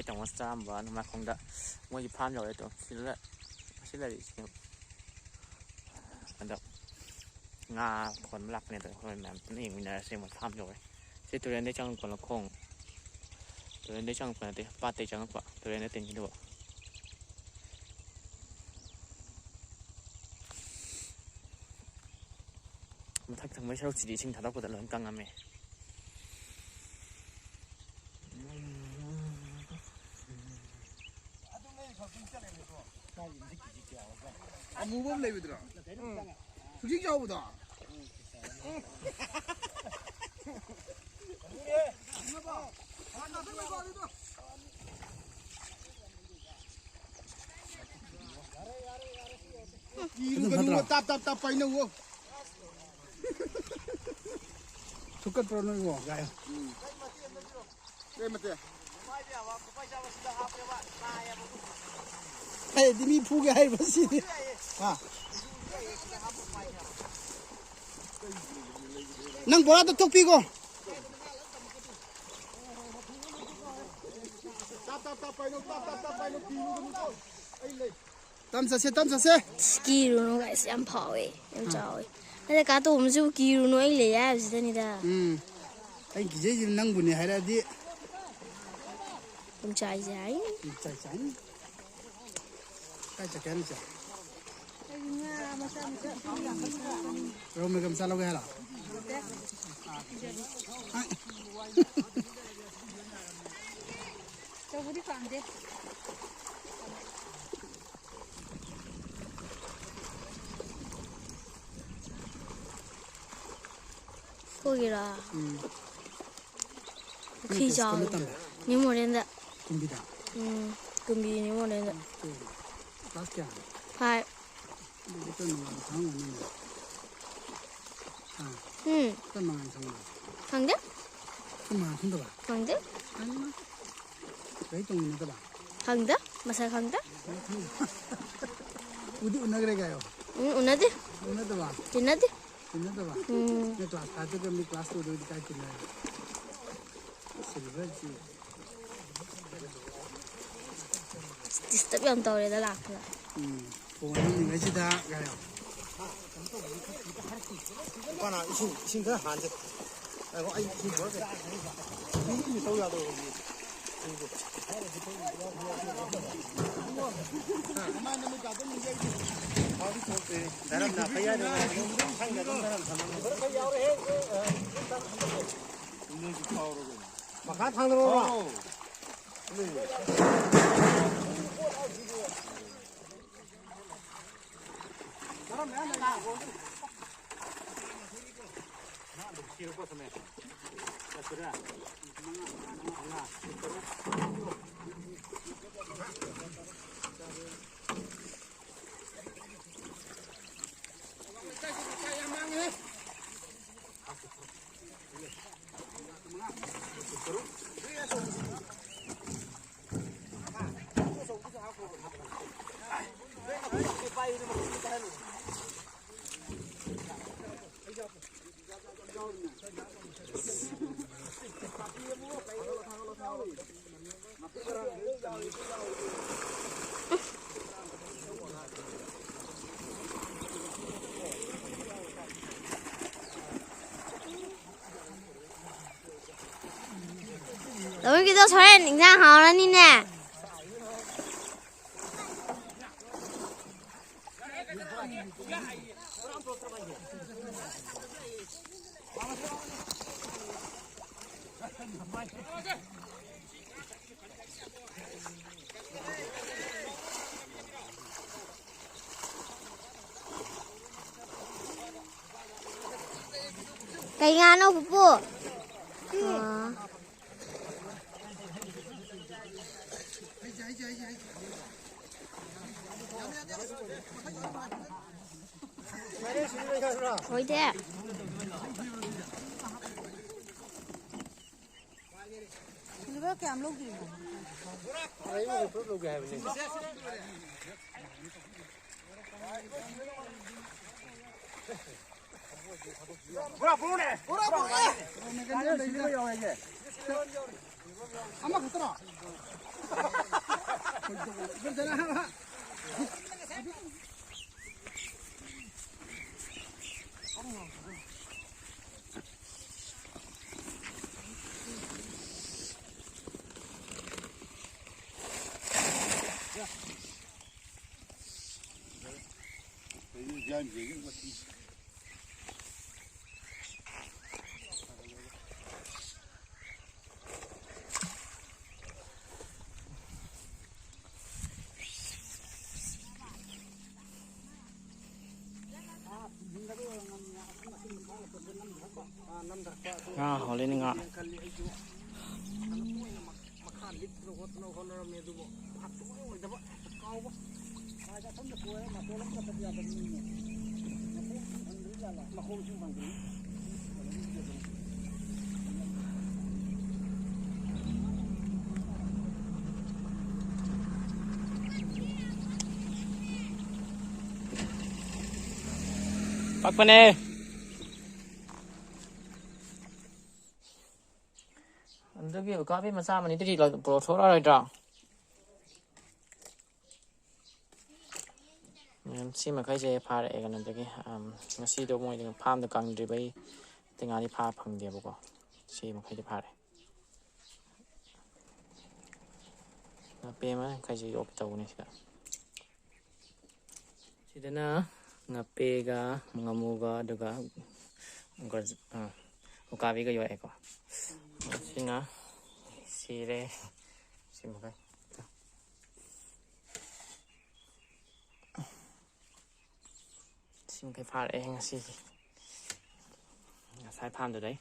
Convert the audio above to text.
ค่อยจังหวัดสามวันมาคงได้มวยพานอยู่เลยตัวชิ้นละอันดับงาผลหลักเนี่ยตัวคนแบบนี่มีอะไรเสียงหมดพานอยู่เลยที่ตัวเรียนได้จังคนละคงตัวเรียนได้จังคนละตีป้าตีจังกว่าตัวเรียนได้เต็มที่ด้วยมันทักทั้งไม่ใช่สิ่งที่ชิงถัดเราปวดหลังกังอ่ะแม่아, 무범 레비더라. 솔직히 저보다. 이거 답답답 빠이는 거. 조건 풀어놓은 거 가요. 네 맞대. 에, 님이 포기 할버시. 아. 낭 뭐라도 톡 피고. 땀 사세. 기루노가 ям 파웨 얌자웨 근데 가도 음주 기루노 일래야 비슷하니다 아이 기재지 낭분이 하라디 음자이자이 짜잔 까자 괜찮아 로메 감사라고 해라 저 우리 반대 거기라 피자 니모렌다 금비다 금비 니모렌다 맛있게 하이 이거는 장어는 땀만 장어 강대? 땀만 흔들어 봐 강대? 아니면 왜 똥이 넣어 봐 강대? 마살 강대? 우디 운나 그래 가요 운나디? 운나도 봐 디나디? 운나도 봐 내 클래스 가도 그 클래스 우디 가지 나 실버지 디스터브 안 떠오르다 라크라 보는 메시다 가요 하나 신선 한데 아이고 아이 이 뭐래 이게 떠야도 나는 나 봐야 되는 상가 좀 사람 잡는 거 그렇게 야오래 해 음료수 파오르고 막 강으로 사람 내가 나고 이거 벗으면 자 그래 너희 기도 저래 인상 하오라니네 Cây nga nó bố Ôi thế Nó kèm lúc gì đấy mà tốt lâu gà vậy 뭐라 보내 아마 갔더라 nga hole ni nga pakpane andagi ukabi masa mani tadi lo pro thora right da si ma khai je pha re ga na dagi ngasi do moi ding pham da kang dri bai tinga ni pha phang de ba ko si ma khai de pha re na pe ma khai je yok taw ni sida sidana ngape ga ngamu ga daga ukabi ga yo e ko sina sire simukai simukai phá lại ngasi sai pham rồi đấy